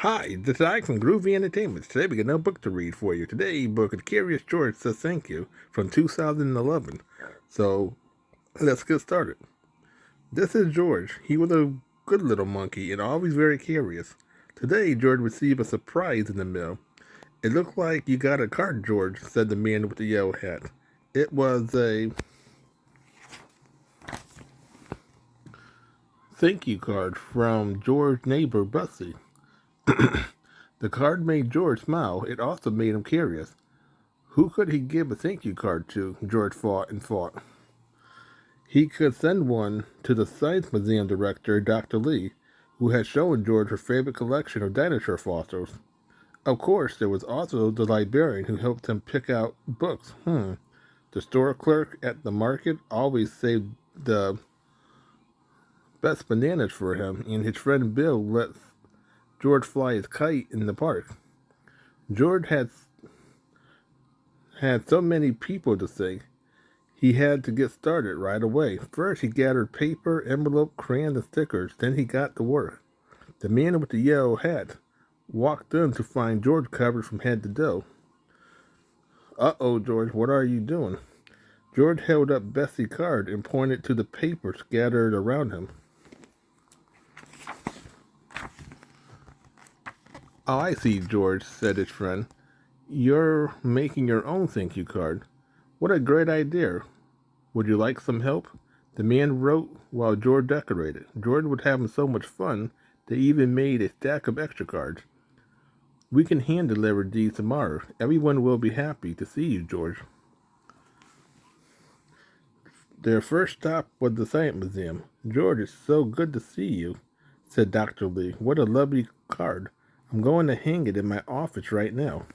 Hi, this is Ike from Groovy Entertainment. Today we got no book to read for you. Today, book of Curious George Says Thank You from 2011. So, let's get started. This is George. He was a good little monkey and always very curious. Today, George received a surprise in the mail. It looked like you got a card, George, said the man with the yellow hat. It was a thank you card from George's neighbor, Bussy. The card made George smile. It also made him curious. Who could he give a thank you card to? George thought and thought. He could send one to the Science Museum director, Dr. Lee, who had shown George her favorite collection of dinosaur fossils. Of course, there was also the librarian who helped him pick out books. The store clerk at the market always saved the best bananas for him, and his friend Bill let George fly his kite in the park. George had so many people to thank. He had to get started right away. First, he gathered paper, envelope, crayons, and stickers. Then he got to work. The man with the yellow hat walked in to find George covered from head to toe. Uh-oh, George, what are you doing? George held up Bessie's card and pointed to the paper scattered around him. Oh, I see, George, said his friend. You're making your own thank you card. What a great idea. Would you like some help? The man wrote while George decorated. George was having so much fun they even made a stack of extra cards. We can hand deliver these tomorrow. Everyone will be happy to see you, George. Their first stop was the Science Museum. George, it's so good to see you, said Dr. Lee. What a lovely card. I'm going to hang it in my office right now.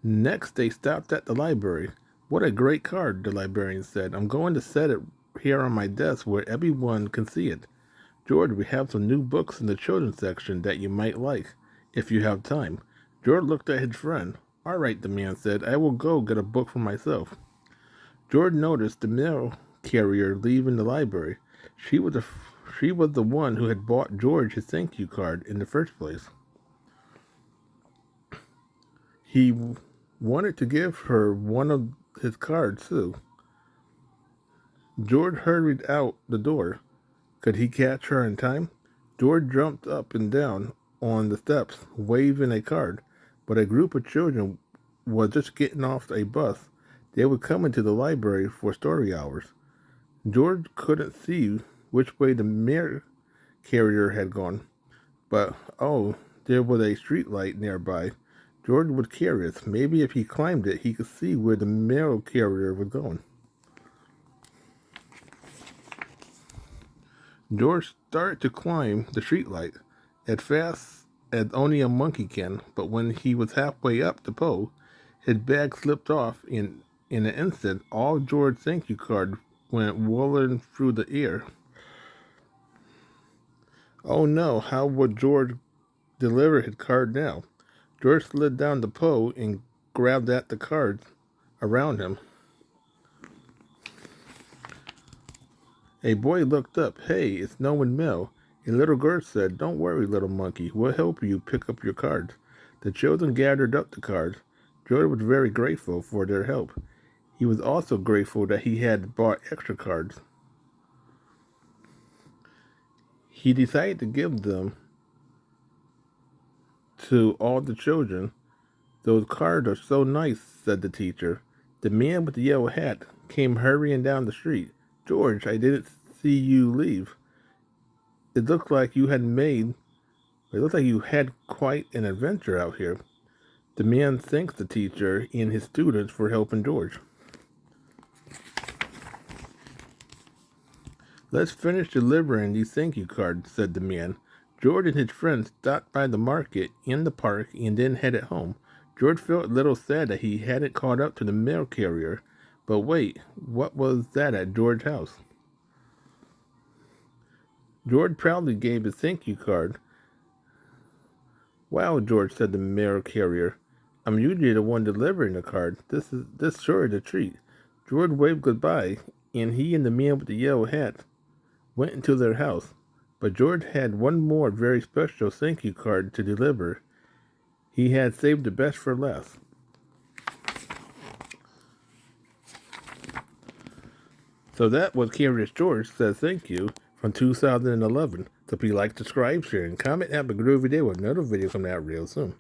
Next, they stopped at the library. What a great card, the librarian said. I'm going to set it here on my desk where everyone can see it. George, we have some new books in the children's section that you might like, if you have time. George looked at his friend. All right, the man said. I will go get a book for myself. George noticed the mail carrier leaving the library. She was the one who had bought George his thank you card in the first place. He wanted to give her one of his cards, too. George hurried out the door. Could he catch her in time? George jumped up and down on the steps, waving a card, but a group of children was just getting off a bus. They were coming to the library for story hours. George couldn't see which way the mail carrier had gone, but there was a street light nearby. George was curious. Maybe if he climbed it, he could see where the mail carrier was going. George started to climb the streetlight as fast as only a monkey can, but when he was halfway up the pole, his bag slipped off. In an instant, all George's thank you card went whirling through the air. Oh no, how would George deliver his card now? George slid down the pole and grabbed at the cards around him. A boy looked up. Hey, it's Nolan Mill. A little girl said, Don't worry, little monkey. We'll help you pick up your cards. The children gathered up the cards. George was very grateful for their help. He was also grateful that he had bought extra cards. He decided to give them to all the children. Those cards are so nice, said the teacher. The man with the yellow hat came hurrying down the street. George, I didn't see you leave. It looked like you had quite an adventure out here. The man thanked the teacher and his students for helping George. Let's finish delivering these thank you cards, said the man. George and his friends stopped by the market and the park and then headed home. George felt a little sad that he hadn't caught up to the mail carrier. But wait, what was that at George's house? George proudly gave his thank you card. Wow, George, said the mail carrier. I'm usually the one delivering the card. This sure is a treat. George waved goodbye, and he and the man with the yellow hat went into their house. But George had one more very special thank you card to deliver. He had saved the best for last. So that was Curious George says thank you from 2011. So please like, subscribe, share, and comment. Have a groovy day with another video coming out real soon.